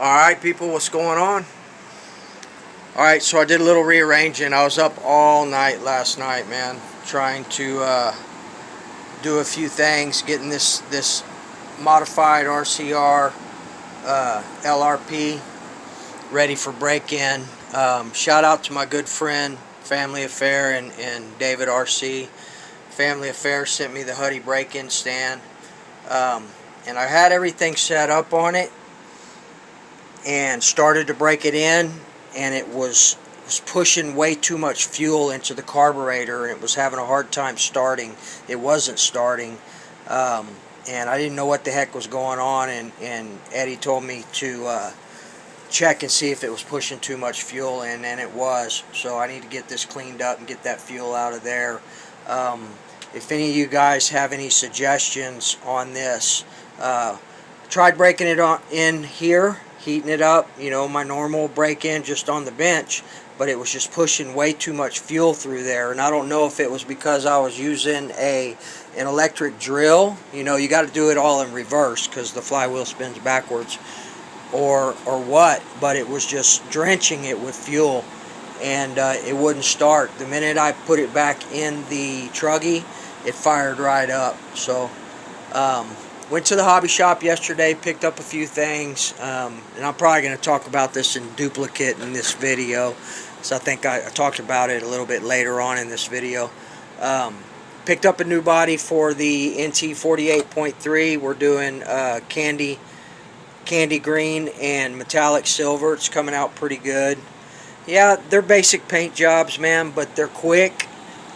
Alright people, what's going on? Alright, so I did a little rearranging. I was up all night last night, man, trying to do a few things, getting this modified RCR LRP ready for break-in. Shout out to my good friend Family Affair and David RC. Family Affair sent me the Huddy break-in stand, and I had everything set up on it and started to break it in, and it was pushing way too much fuel into the carburetor, and it was having a hard time starting. It wasn't starting, and I didn't know what the heck was going on, and Eddie told me to check and see if it was pushing too much fuel in, and it was. So I need to get this cleaned up and get that fuel out of there. If any of you guys have any suggestions on this, tried breaking it in here, heating it up, you know, my normal break-in just on the bench, but it was just pushing way too much fuel through there. And I don't know if it was because I was using an electric drill. You know, you got to do it all in reverse because the flywheel spins backwards, or what, but it was just drenching it with fuel, and it wouldn't start. The minute I put it back in the truggy, it fired right up. So went to the hobby shop yesterday, picked up a few things, and I'm probably going to talk about this in duplicate in this video, so I think I talked about it a little bit later on in this video. Picked up a new body for the NT 48.3. We're doing candy green and metallic silver. It's coming out pretty good. Yeah, they're basic paint jobs, man, but they're quick,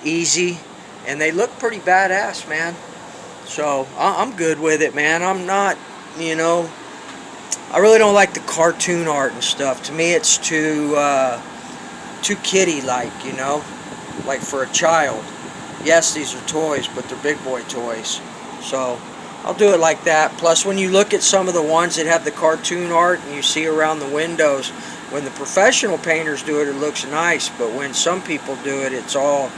easy, and they look pretty badass, man. So I'm good with it, man. I'm not, you know, I really don't like the cartoon art and stuff. To me, it's too kiddie-like, you know, like for a child. Yes, these are toys, but they're big boy toys. So I'll do it like that. Plus, when you look at some of the ones that have the cartoon art and you see around the windows, when the professional painters do it, it looks nice, but when some people do it, it's all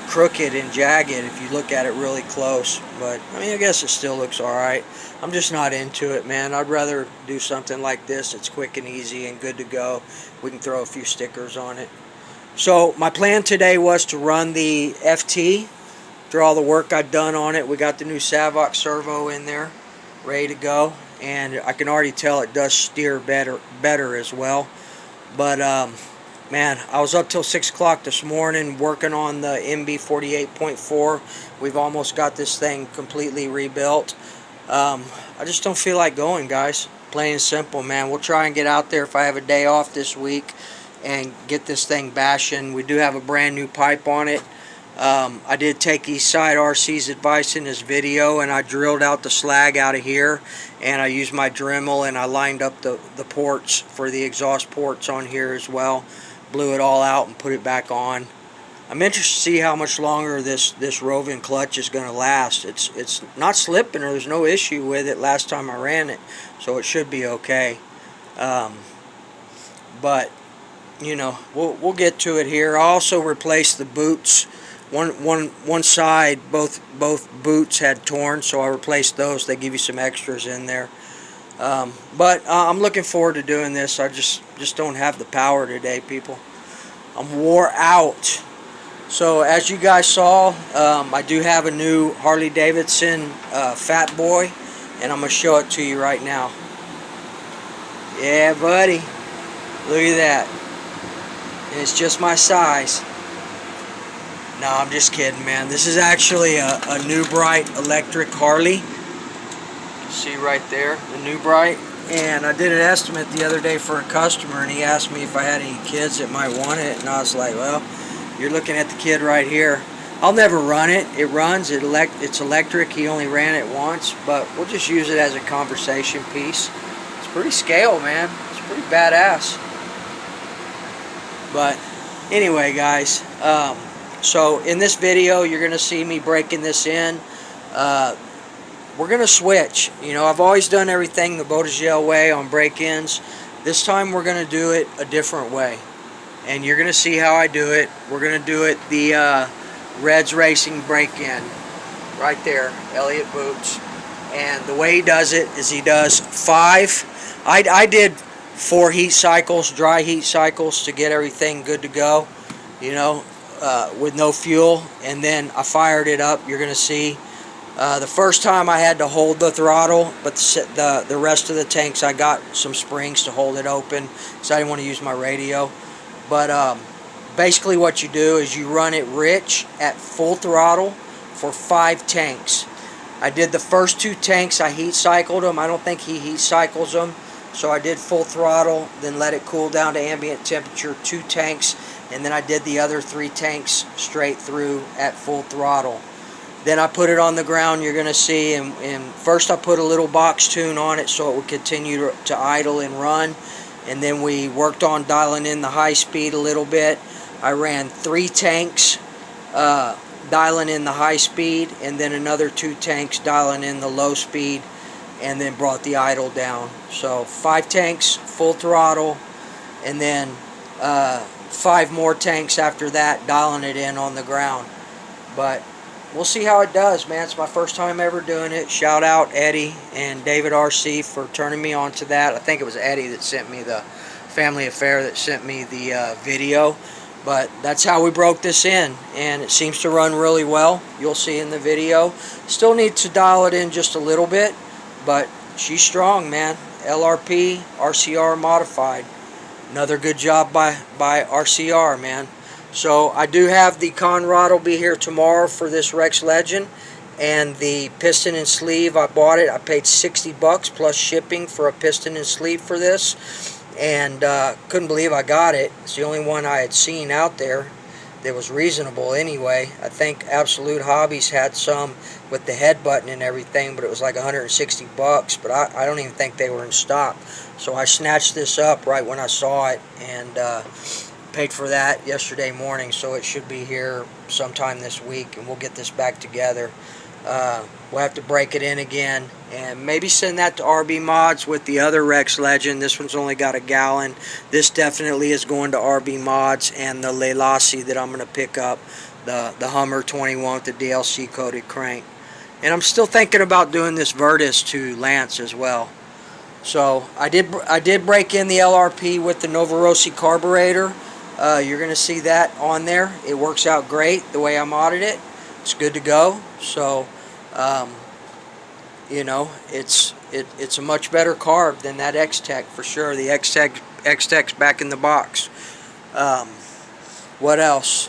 crooked and jagged if you look at it really close. But I mean, I guess it still looks alright. I'm just not into it, man. I'd rather do something like this. It's quick and easy and good to go. We can throw a few stickers on it. So my plan today was to run the FT after all the work I'd done on it. We got the new Savox servo in there ready to go, and I can already tell it does steer better as well. But man, I was up till 6 o'clock this morning working on the MB 48.4. We've almost got this thing completely rebuilt. I just don't feel like going, guys. Plain and simple, man. We'll try and get out there if I have a day off this week and get this thing bashing. We do have a brand new pipe on it. I did take Eastside RC's advice in this video, and I drilled out the slag out of here, and I used my Dremel, and I lined up the ports for the exhaust ports on here as well. Blew it all out and put it back on. I'm interested to see how much longer this roving clutch is going to last. It's not slipping, or there's no issue with it last time I ran it, so it should be okay. But you know, we'll get to it here. I also replaced the boots. One side, both boots had torn, so I replaced those. They give you some extras in there. But I'm looking forward to doing this. I just don't have the power today, people. I'm wore out. So as you guys saw, I do have a new Harley Davidson Fat Boy, and I'm gonna show it to you right now. Yeah, buddy, look at that. And it's just my size. No, I'm just kidding, man. This is actually a New Bright electric Harley. See right there, the New Bright. And I did an estimate the other day for a customer, and he asked me if I had any kids that might want it, and I was like, well, you're looking at the kid right here. I'll never run it. It runs. It's electric. He only ran it once, but we'll just use it as a conversation piece. It's pretty scale, man. It's pretty badass. But anyway, guys, so in this video, you're going to see me breaking this in. We're going to switch. You know, I've always done everything the Bottigel way on break-ins. This time we're going to do it a different way. And you're going to see how I do it. We're going to do it the Reds Racing break-in. Right there, Elliott Boots. And the way he does it is he does 5. I did 4 heat cycles, dry heat cycles, to get everything good to go, you know, with no fuel. And then I fired it up. You're going to see the first time I had to hold the throttle, but the rest of the tanks I got some springs to hold it open, so I didn't want to use my radio. But basically what you do is you run it rich at full throttle for 5 tanks. I did the first 2 tanks, I heat cycled them. I don't think he heat cycles them. So I did full throttle, then let it cool down to ambient temperature, 2 tanks, and then I did the other 3 tanks straight through at full throttle. Then I put it on the ground, you're going to see, and first I put a little box tune on it so it would continue to idle and run. And then we worked on dialing in the high speed a little bit. I ran 3 tanks dialing in the high speed, and then another 2 tanks dialing in the low speed, and then brought the idle down. So 5 tanks full throttle, and then 5 more tanks after that dialing it in on the ground. But we'll see how it does, man. It's my first time ever doing it. Shout out Eddie and David RC for turning me on to that. I think it was Eddie that sent me the Family Affair that sent me the video. But that's how we broke this in, and it seems to run really well. You'll see in the video. Still need to dial it in just a little bit, but she's strong, man. LRP, RCR modified. Another good job by RCR, man. So I do have the con rod will be here tomorrow for this Rex Legend, and the piston and sleeve, I bought it. I paid $60 plus shipping for a piston and sleeve for this, and couldn't believe I got it. It's the only one I had seen out there that was reasonable anyway. I think Absolute Hobbies had some with the head button and everything, but it was like $160, but I don't even think they were in stock. So I snatched this up right when I saw it, and paid for that yesterday morning, so it should be here sometime this week, and we'll get this back together. We'll have to break it in again and maybe send that to RB Mods with the other Rex Legend. This one's only got a gallon. This definitely is going to RB Mods, and the Lelassi that I'm going to pick up, the Hummer 21 with the DLC coated crank. And I'm still thinking about doing this Virtus to Lance as well. So I did break in the LRP with the Novorossi carburetor. You're going to see that on there. It works out great the way I modded it. It's good to go. So you know, it's a much better carb than that X-Tech for sure. The X-Tech's back in the box. What else?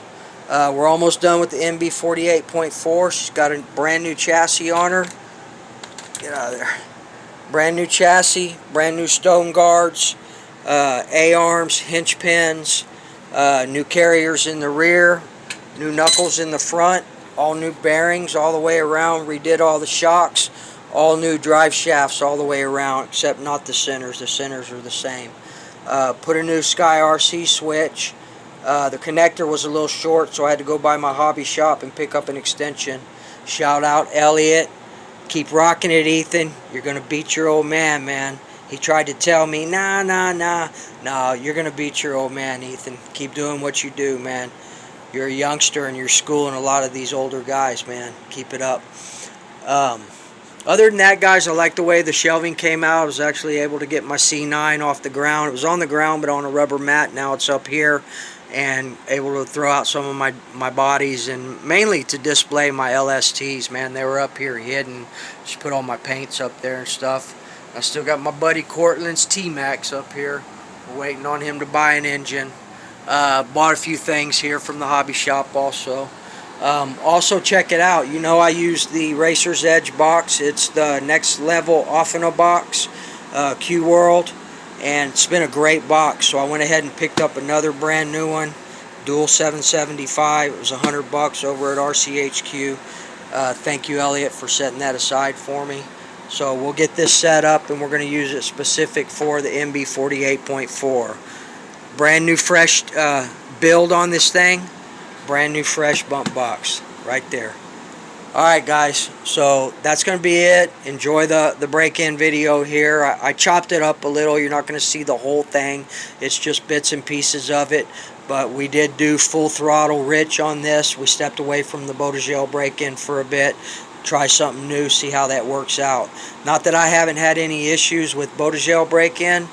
We're almost done with the MB 48.4. She's got a brand new chassis on her. Get out of there. Brand new chassis, brand new stone guards, A-arms, hinge pins, new carriers in the rear, new knuckles in the front, all new bearings all the way around, redid all the shocks, all new drive shafts all the way around, except not the centers. The centers are the same. Put a new Sky RC switch. The connector was a little short, so I had to go by my hobby shop and pick up an extension. Shout out Elliot. Keep rocking it, Ethan. You're going to beat your old man, man. He tried to tell me, nah. No, you're going to beat your old man, Ethan. Keep doing what you do, man. You're a youngster and you're schooling a lot of these older guys, man. Keep it up. Other than that, guys, I like the way the shelving came out. I was actually able to get my C9 off the ground. It was on the ground, but on a rubber mat. Now it's up here, and able to throw out some of my bodies, and mainly to display my LSTs, man. They were up here hidden. Just put all my paints up there and stuff. I still got my buddy Cortland's T-Max up here. We're waiting on him to buy an engine. Bought a few things here from the hobby shop also. Also check it out. You know I use the Racer's Edge box. It's the next level Offino box, Q World, and it's been a great box. So I went ahead and picked up another brand new one, dual 775. It was $100 over at RCHQ. Thank you, Elliot, for setting that aside for me. So we'll get this set up, and we're going to use it specific for the MB 48.4. Brand new fresh build on this thing. Brand new fresh bump box right there. Alright, guys, so that's going to be it. Enjoy the break-in video here. I chopped it up a little. You're not going to see the whole thing. It's just bits and pieces of it. But we did do full throttle rich on this. We stepped away from the Botagel break-in for a bit. Try something new, see how that works out. Not that I haven't had any issues with Botagel break-in,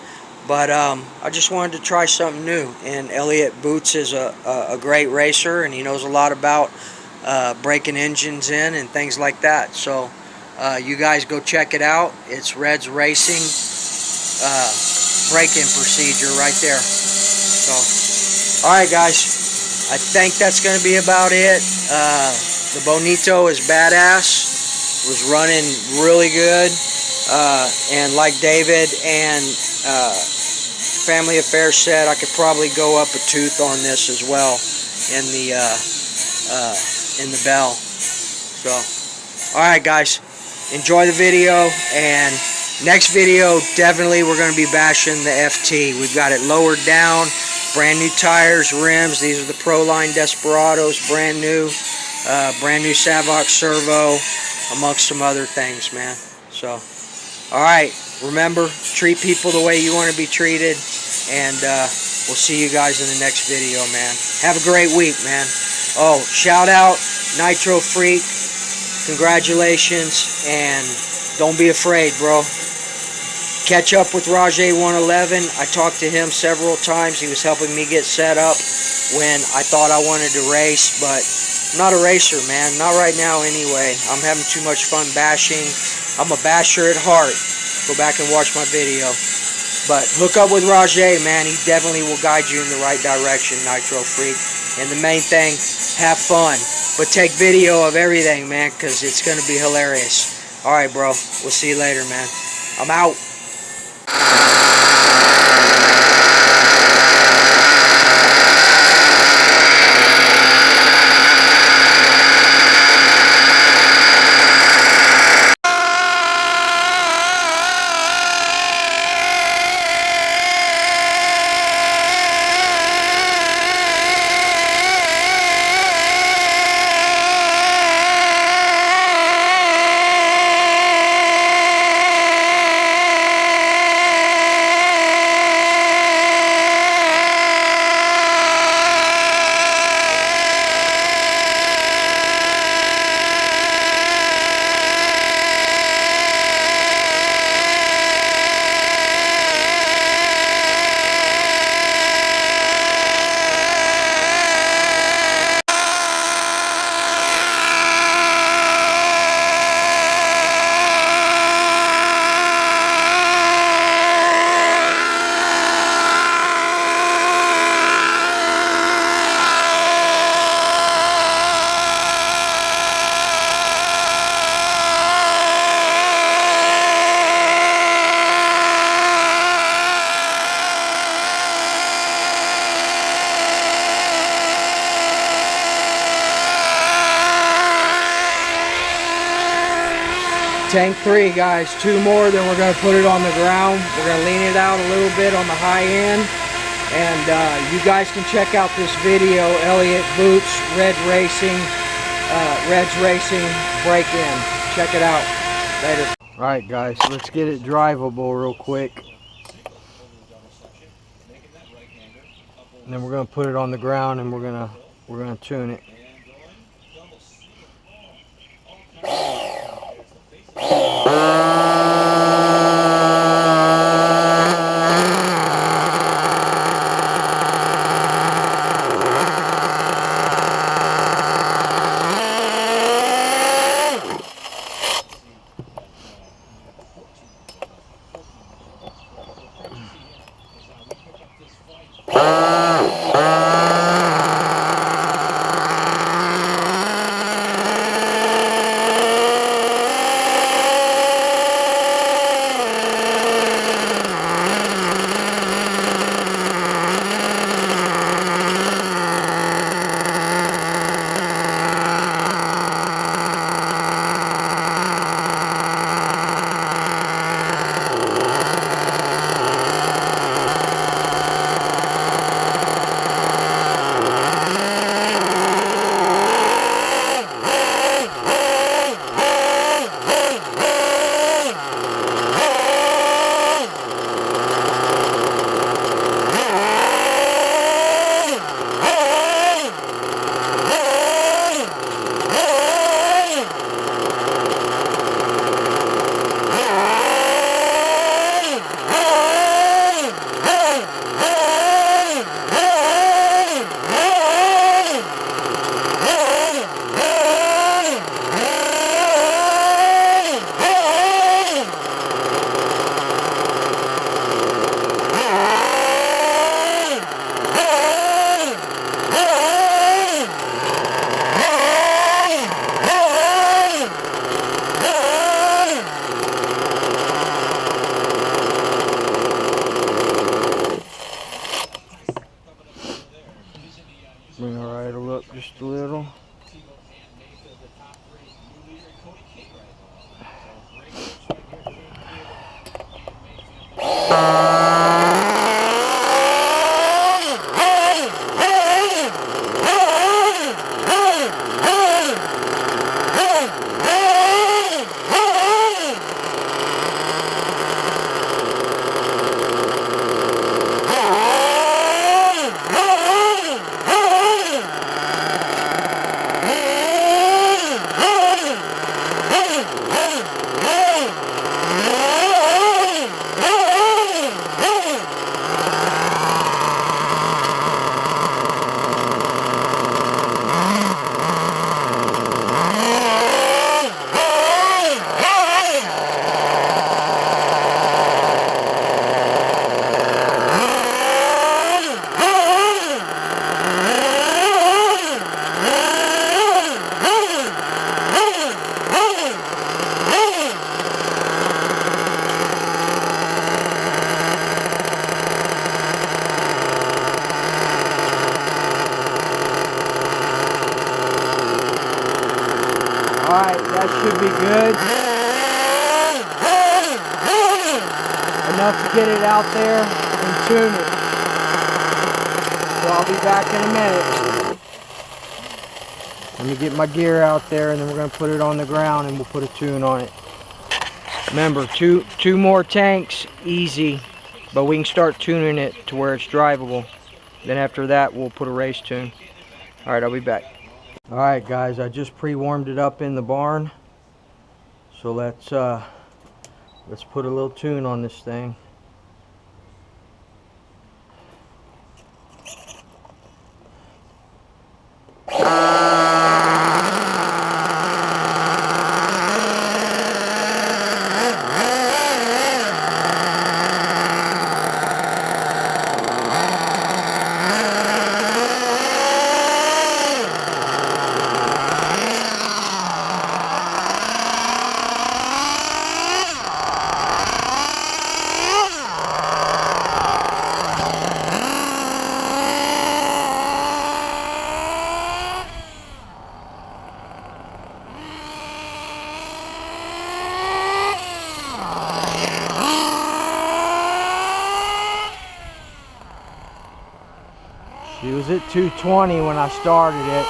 But I just wanted to try something new. And Elliott Boots is a great racer, and he knows a lot about breaking engines in and things like that. So you guys go check it out. It's Red's Racing break-in procedure right there. So, alright guys, I think that's going to be about it. The Bonito is badass. Was running really good. And like David and Family Affairs said, I could probably go up a tooth on this as well in the bell. So, alright guys, enjoy the video, and next video, definitely we're going to be bashing the FT. We've got it lowered down, brand new tires, rims. These are the Proline Desperados, brand new Savox servo, amongst some other things, man. So, alright, remember, treat people the way you want to be treated, and we'll see you guys in the next video, man. Have a great week, man. Oh, shout out Nitro Freak. Congratulations, and don't be afraid, bro. Catch up with Rajay 111. I talked to him several times. He was helping me get set up when I thought I wanted to race, but I'm not a racer, man. Not right now anyway. I'm having too much fun bashing. I'm a basher at heart. Go back and watch my video. But hook up with Rajay, man. He definitely will guide you in the right direction, Nitro Freak. And the main thing, have fun. But take video of everything, man, because it's going to be hilarious. Alright, bro. We'll see you later, man. I'm out. Tank 3, guys. 2 more, then we're going to put it on the ground. We're going to lean it out a little bit on the high end. And you guys can check out this video, Elliott Boots, Red's Racing break-in. Check it out. Later. Alright guys, let's get it drivable real quick. And then we're going to put it on the ground and we're going to tune it. should be good. Enough to get it out there and tune it. So I'll be back in a minute. Let me get my gear out there and then we're going to put it on the ground and we'll put a tune on it. Remember, two more tanks, easy, but we can start tuning it to where it's drivable. Then after that, we'll put a race tune. All right, I'll be back. All right, guys, I just pre-warmed it up in the barn. So let's put a little tune on this thing. She was at 220 when I started it.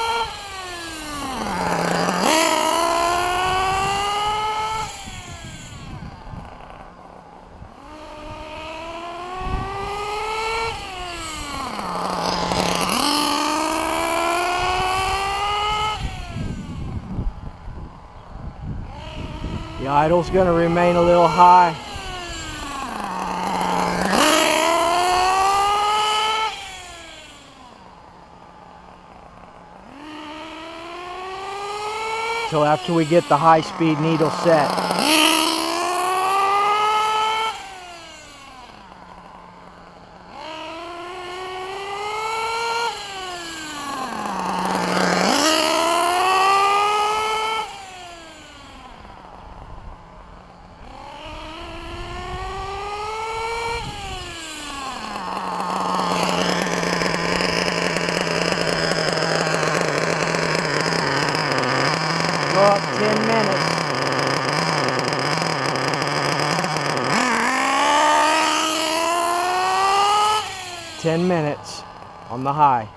The idle's going to remain a little high. Until after we get the high-speed needle set. Go up 10 minutes. Ten minutes on the high.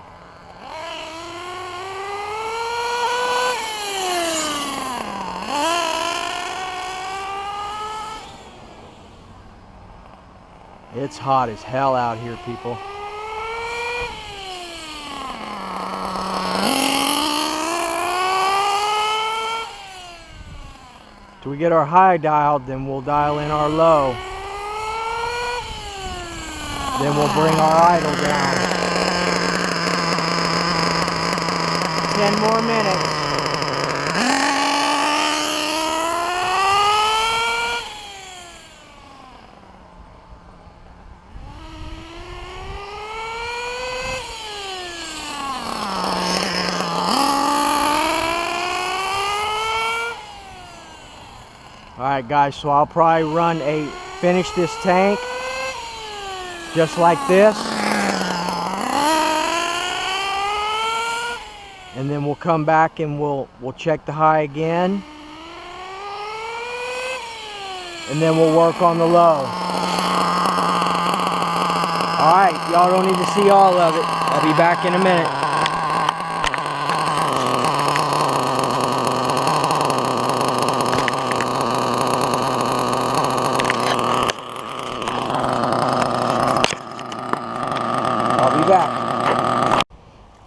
It's hot as hell out here, people. Till we get our high dialed, then we'll dial in our low. Then we'll bring our idle down. 10 more minutes. Alright guys, so I'll probably finish this tank just like this. And then we'll come back and we'll check the high again. And then we'll work on the low. Alright, y'all don't need to see all of it. I'll be back in a minute.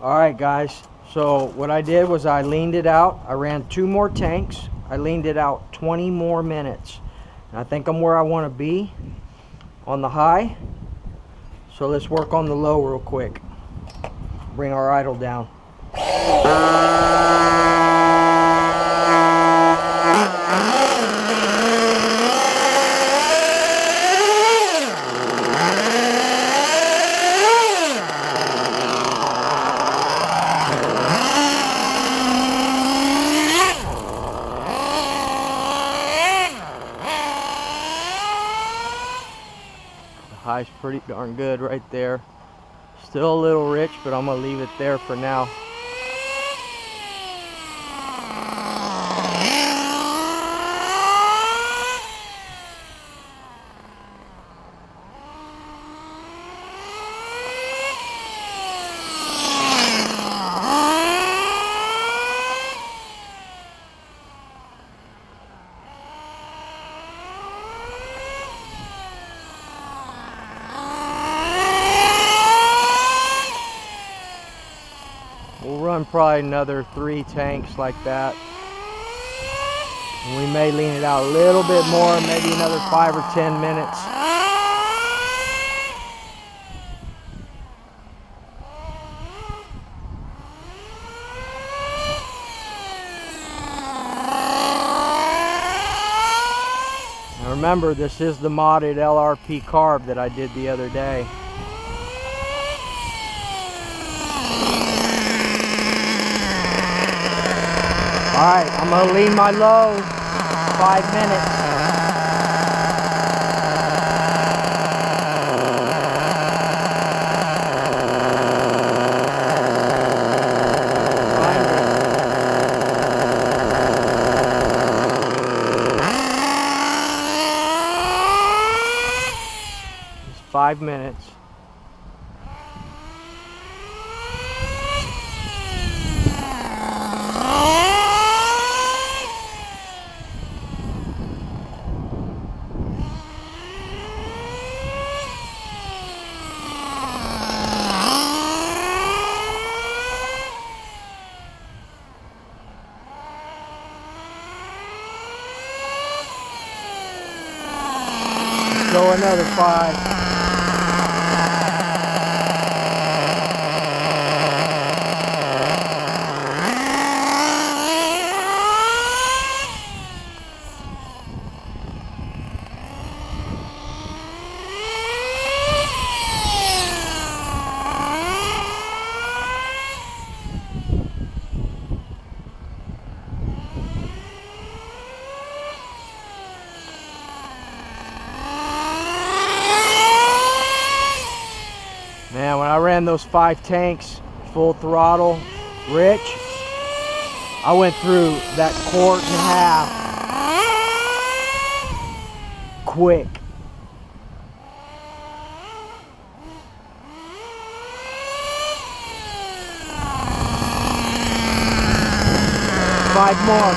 Alright guys, so what I did was I leaned it out. I ran 2 more tanks. I leaned it out 20 more minutes. And I think I'm where I want to be on the high. So let's work on the low real quick. Bring our idle down. High's pretty darn good right there. Still a little rich, but I'm gonna leave it there for now. run probably another 3 tanks like that. And we may lean it out a little bit more, maybe another 5 or 10 minutes. Now remember, this is the modded LRP carb that I did the other day. Alright, I'm going to lean my low 5 minutes. Just 5 minutes. Go another 5. Man, when I ran those 5 tanks full throttle, rich, I went through that 1.5 quart quick. Five more.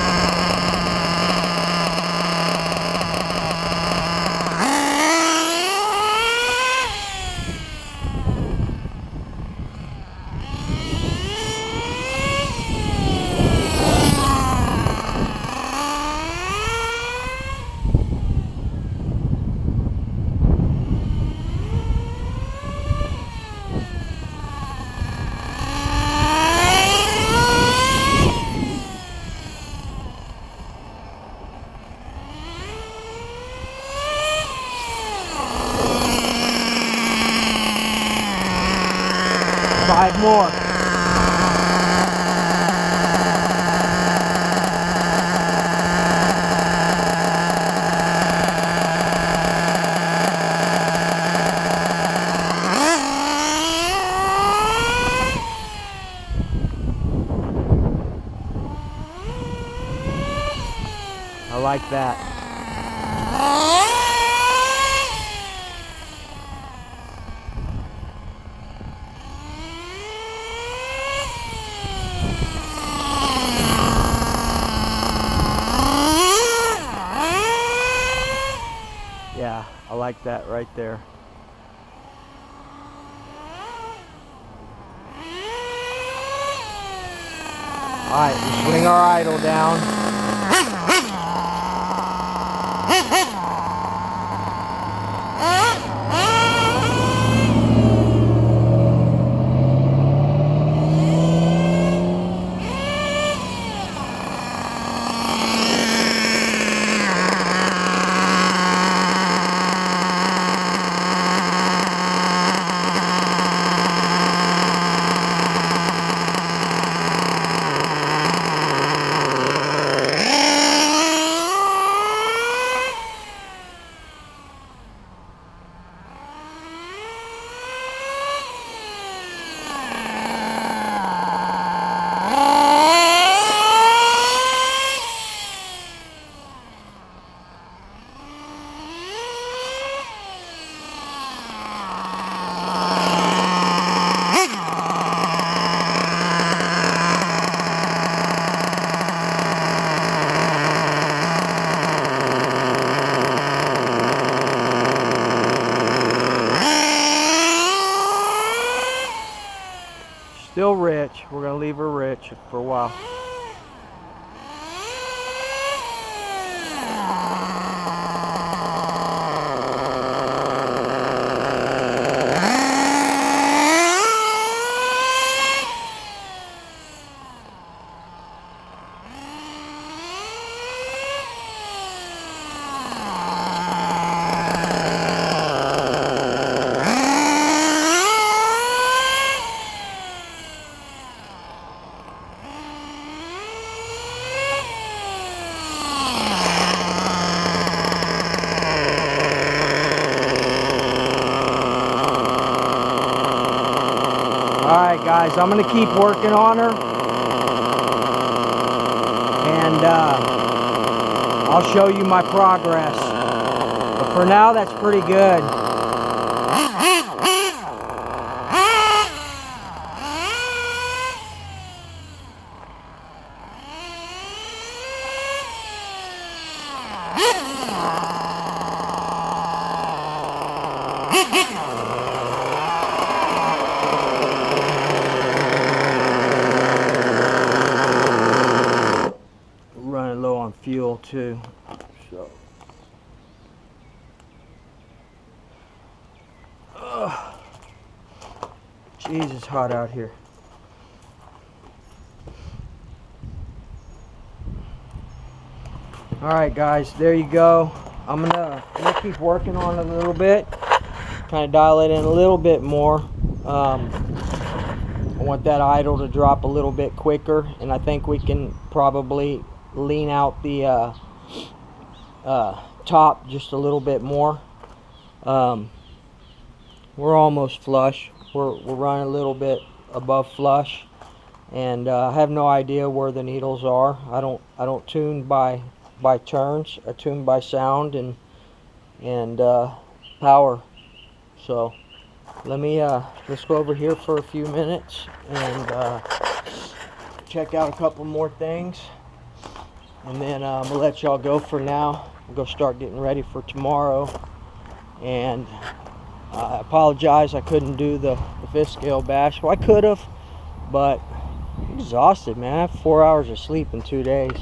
Five more. I like that. Yeah, I like that right there. Alright, let's bring our idle down. Still rich. We're going to leave her rich for a while. Alright guys, I'm going to keep working on her, and I'll show you my progress. But for now, that's pretty good. Running low on fuel too, so jeez, it's hot out here. Alright guys, there you go. I'm gonna keep working on it a little bit, kind of dial it in a little bit more. I want that idle to drop a little bit quicker, and I think we can probably lean out the top just a little bit more. We're almost flush. We're running a little bit above flush, and I have no idea where the needles are. I don't tune by turns. I tune by sound and power. So let's go over here for a few minutes and check out a couple more things. And then I'm going to let y'all go for now. We'll go start getting ready for tomorrow. And I apologize I couldn't do the fifth scale bash. Well, I could have, but I'm exhausted, man. I have 4 hours of sleep in 2 days.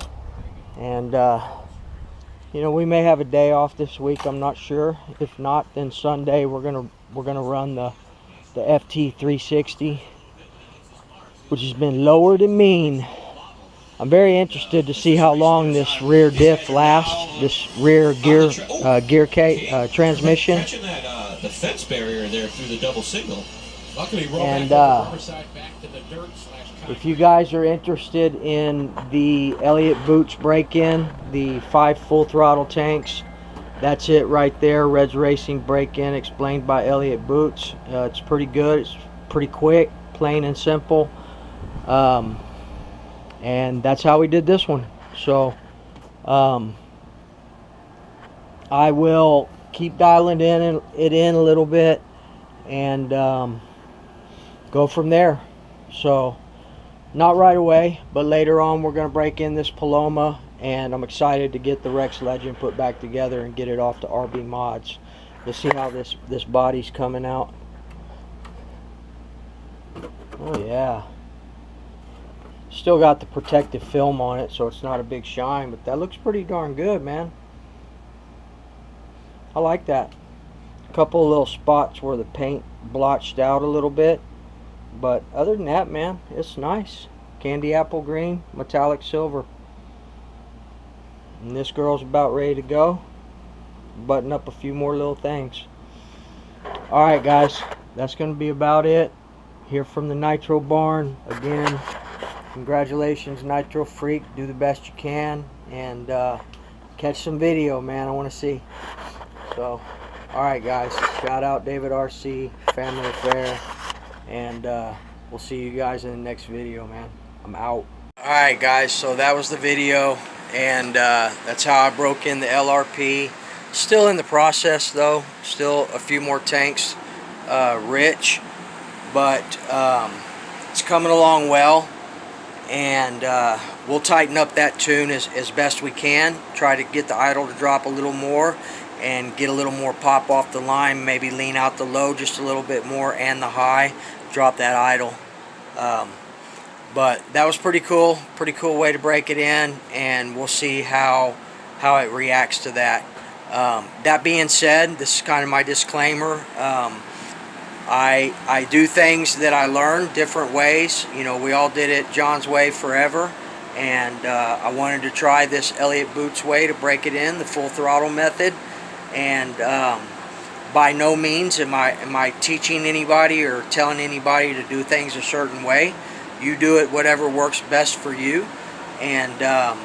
And, you know, we may have a day off this week. I'm not sure. If not, then Sunday we're gonna run the FT 360, which has been lowered and mean. I'm very interested to see how long this rear diff lasts, this rear gear transmission. The fence barrier there through the double signal. And if you guys are interested in the Elliott Boots break-in, the 5 full throttle tanks, that's it right there. Red's Racing break-in explained by Elliott Boots. It's pretty good. It's pretty quick, plain and simple. And that's how we did this one. So I will keep dialing it in a little bit and go from there. So not right away, but later on we're going to break in this Paloma, and I'm excited to get the Rex Legend put back together and get it off to RB Mods. Let's see how this body's coming out. Oh yeah. Still got the protective film on it, so it's not a big shine, but that looks pretty darn good, man. I like that. A couple of little spots where the paint blotched out a little bit, but other than that, man, it's nice. Candy apple green, metallic silver. And this girl's about ready to go. Button up a few more little things. Alright guys, that's going to be about it here from the Nitro barn. Again, congratulations, Nitro Freak. Do the best you can, and catch some video, man. I want to see. So, alright guys, shout out David RC, Family Affair, and we'll see you guys in the next video, man. I'm out. Alright guys, so that was the video, and that's how I broke in the LRP. Still in the process though, still a few more tanks rich, but it's coming along well. And we'll tighten up that tune as best we can. Try to get the idle to drop a little more and get a little more pop off the line. Maybe lean out the low just a little bit more and the high. Drop that idle. But that was pretty cool way to break it in, and we'll see how it reacts to that. That being said, this is kind of my disclaimer. I do things that I learned different ways. You know, we all did it John's way forever, and I wanted to try this Elliott Boots way to break it in, the full throttle method. And by no means am I teaching anybody or telling anybody to do things a certain way. You do it whatever works best for you, and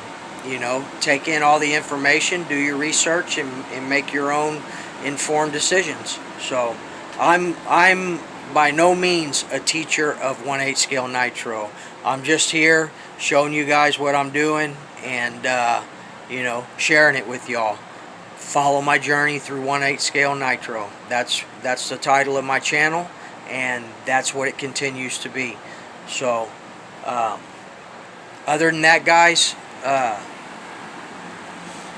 you know, take in all the information, do your research, and make your own informed decisions. So I'm by no means a teacher of 1/8 scale nitro. I'm just here showing you guys what I'm doing, and you know, sharing it with y'all. Follow my journey through 1/8 scale nitro. That's the title of my channel, and that's what it continues to be. So other than that, guys,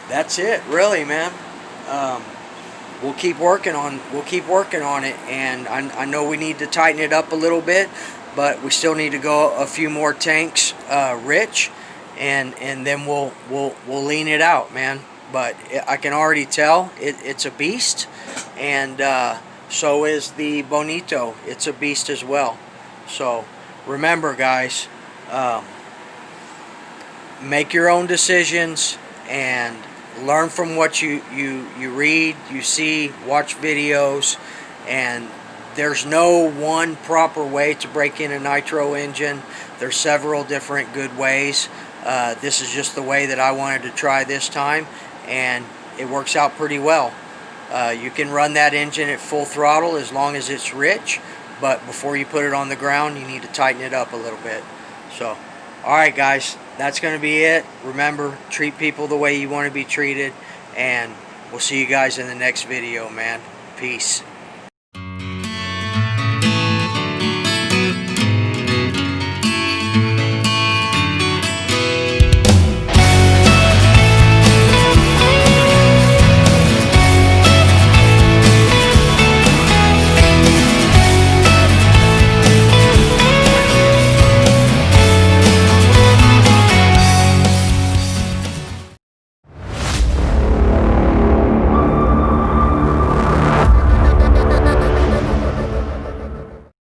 that's it, really, man. We'll keep working on it, and I know we need to tighten it up a little bit, but we still need to go a few more tanks rich, and then we'll lean it out, man. But I can already tell it's a beast, and so is the Bonito. It's a beast as well. So remember, guys, make your own decisions and learn from what you read, you see, watch videos, and there's no one proper way to break in a nitro engine. There's several different good ways. This is just the way that I wanted to try this time, and it works out pretty well. You can run that engine at full throttle as long as it's rich, but before you put it on the ground, you need to tighten it up a little bit. So, alright guys, that's going to be it. Remember, treat people the way you want to be treated, and we'll see you guys in the next video, man. Peace.